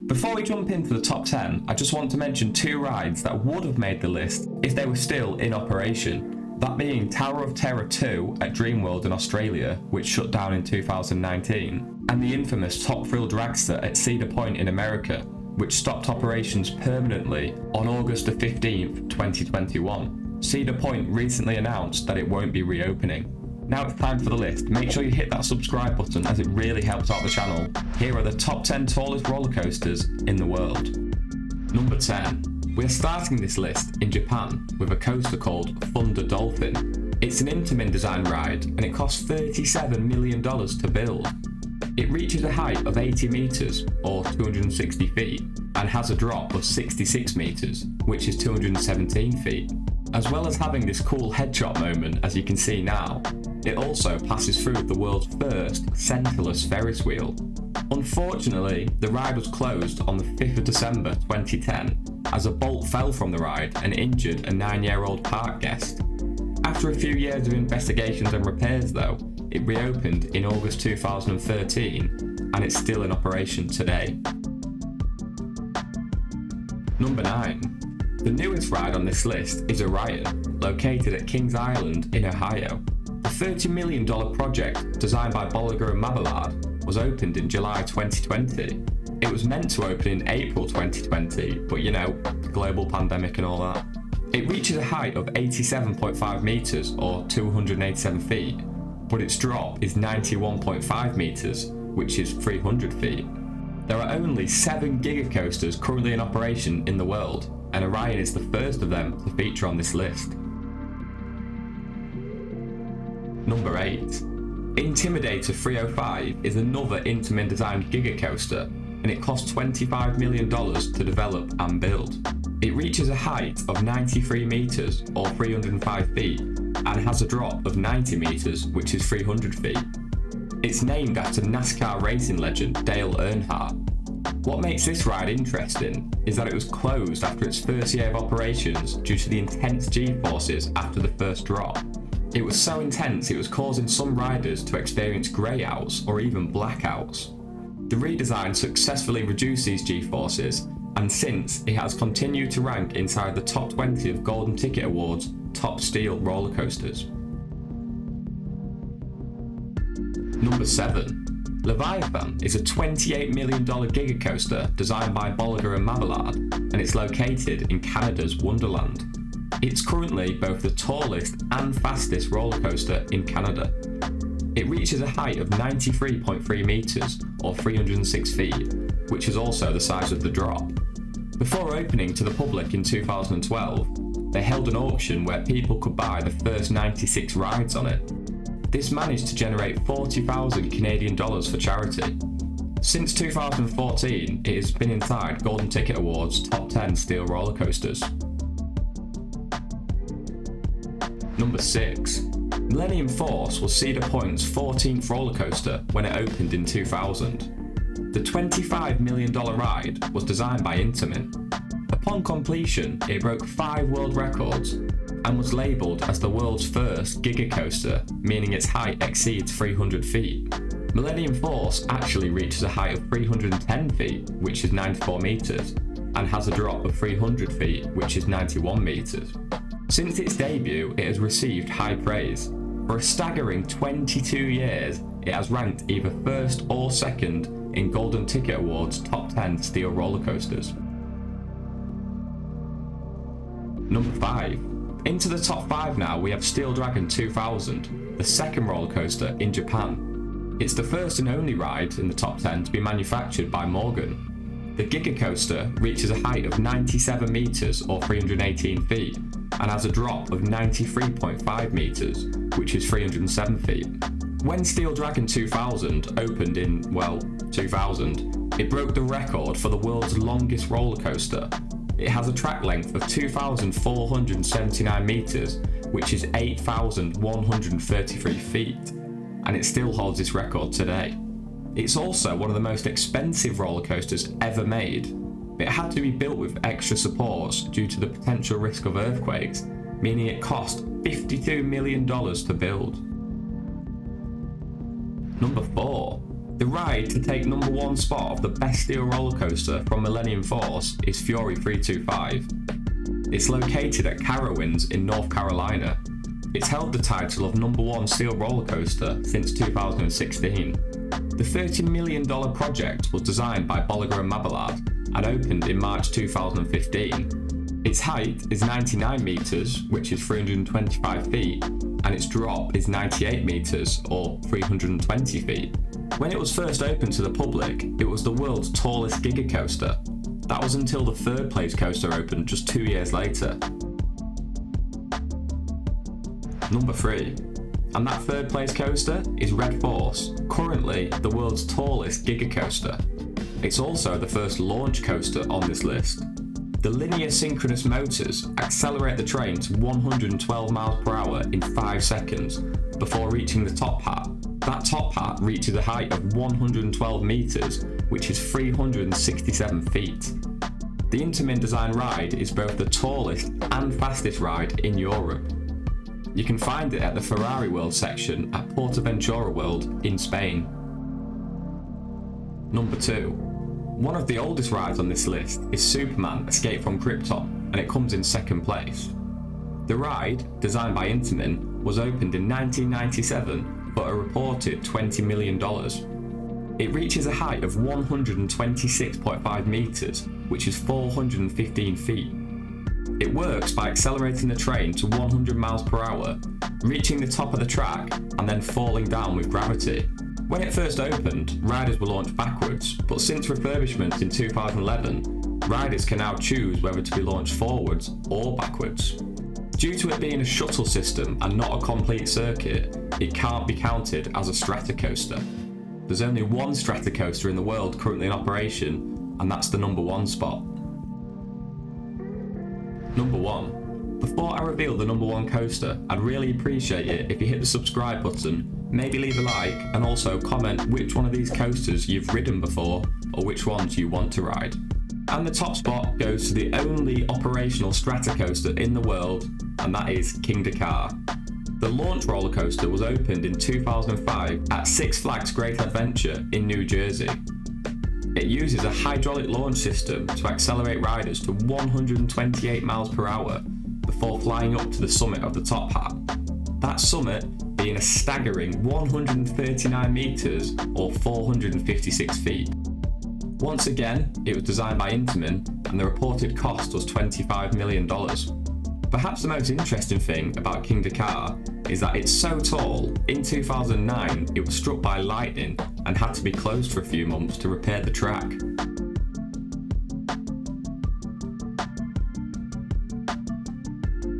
Before we jump into the top 10, I just want to mention two rides that would have made the list if they were still in operation. That being Tower of Terror 2 at Dreamworld in Australia, which shut down in 2019, and the infamous Top Thrill Dragster at Cedar Point in America, which stopped operations permanently on August the 15th, 2021. Cedar Point recently announced that it won't be reopening. Now it's time for the list. Make sure you hit that subscribe button as it really helps out the channel. Here are the top 10 tallest roller coasters in the world. Number 10. We are starting this list in Japan with a coaster called Thunder Dolphin. It's an Intamin design ride and it costs $37 million to build. It reaches a height of 80 meters or 260 feet and has a drop of 66 meters, which is 217 feet. As well as having this cool headshot moment as you can see now, it also passes through the world's first centerless Ferris wheel. Unfortunately, the ride was closed on the 5th of December 2010 as a bolt fell from the ride and injured a 9-year-old park guest. After a few years of investigations and repairs though, it reopened in August 2013 and it's still in operation today. Number 9. The newest ride on this list is Orion, located at Kings Island in Ohio. The $30 million project, designed by Bolliger and Mabillard, was opened in July 2020. It was meant to open in April 2020, but the global pandemic and all that. It reaches a height of 87.5 meters or 287 feet, but its drop is 91.5 meters, which is 300 feet. There are only 7 giga coasters currently in operation in the world, and Orion is the first of them to feature on this list. Number 8. Intimidator 305 is another Intamin designed giga coaster, and it cost $25 million to develop and build. It reaches a height of 93 meters or 305 feet and has a drop of 90 meters, which is 300 feet. It's named after NASCAR racing legend Dale Earnhardt. What makes this ride interesting is that it was closed after its first year of operations due to the intense G-forces after the first drop. It was so intense it was causing some riders to experience greyouts or even blackouts. The redesign successfully reduced these G-forces, and since it has continued to rank inside the top 20 of Golden Ticket Awards top steel roller coasters. Number 7. Leviathan is a $28 million giga coaster designed by Bolliger and Mabillard, and it's located in Canada's Wonderland. It's currently both the tallest and fastest roller coaster in Canada. It reaches a height of 93.3 meters or 306 feet, which is also the size of the drop. Before opening to the public in 2012, they held an auction where people could buy the first 96 rides on it. This managed to generate 40,000 Canadian dollars for charity. Since 2014, it has been inside Golden Ticket Awards top 10 steel roller coasters. Number 6. Millenium Force was Cedar Point's 14th roller coaster when it opened in 2000. The $25 million ride was designed by Intamin. Upon completion, it broke 5 world records and was labelled as the world's first giga coaster, meaning its height exceeds 300 feet. Millenium Force actually reaches a height of 310 feet, which is 94 meters, and has a drop of 300 feet, which is 91 meters. Since its debut, it has received high praise. For a staggering 22 years, it has ranked either first or second in Golden Ticket Awards top 10 steel roller coasters. Number 5. Into the top 5 now, we have Steel Dragon 2000, the second roller coaster in Japan. It's the first and only ride in the top 10 to be manufactured by Morgan. The giga coaster reaches a height of 97 meters or 318 feet and has a drop of 93.5 meters, which is 307 feet. When Steel Dragon 2000 opened in, 2000, it broke the record for the world's longest roller coaster. It has a track length of 2,479 meters, which is 8,133 feet, and it still holds this record today. It's also one of the most expensive roller coasters ever made. It had to be built with extra supports due to the potential risk of earthquakes, meaning it cost $52 million to build. Number 4. The ride to take number 1 spot of the best steel roller coaster from Millenium Force is Fury 325. It's located at Carowinds in North Carolina. It's held the title of number 1 steel roller coaster since 2016. The $30 million project was designed by Bolliger & Mabillard and opened in March 2015. Its height is 99 metres, which is 325 feet, and its drop is 98 metres, or 320 feet. When it was first opened to the public, it was the world's tallest Giga Coaster. That was until the third place coaster opened just 2 years later. Number 3. And that third place coaster is Red Force, currently the world's tallest Giga Coaster. It's also the first launch coaster on this list. The linear synchronous motors accelerate the train to 112 miles per hour in 5 seconds before reaching the top hat. That top hat reaches a height of 112 meters, which is 367 feet. The Intamin design ride is both the tallest and fastest ride in Europe. You can find it at the Ferrari World section at Portaventura World in Spain. Number 2. One of the oldest rides on this list is Superman Escape from Krypton, and it comes in second place. The ride, designed by Intamin, was opened in 1997 for a reported $20 million. It reaches a height of 126.5 meters, which is 415 feet. It works by accelerating the train to 100 miles per hour, reaching the top of the track, and then falling down with gravity. When it first opened, riders were launched backwards, but since refurbishment in 2011, riders can now choose whether to be launched forwards or backwards. Due to it being a shuttle system and not a complete circuit, it can't be counted as a stratocoaster. There's only one stratocoaster in the world currently in operation, and that's the number 1 spot. Number 1. Before I reveal the number 1 coaster, I'd really appreciate it if you hit the subscribe button, maybe leave a like, and also comment which one of these coasters you've ridden before or which ones you want to ride. And the top spot goes to the only operational stratocoaster in the world, and that is Kingda Ka. The launch roller coaster was opened in 2005 at Six Flags Great Adventure in New Jersey. It uses a hydraulic launch system to accelerate riders to 128 miles per hour before flying up to the summit of the top hat. That summit being a staggering 139 meters or 456 feet. Once again, it was designed by Intamin and the reported cost was $25 million. Perhaps the most interesting thing about Kingda Ka is that it's so tall, in 2009 it was struck by lightning and had to be closed for a few months to repair the track.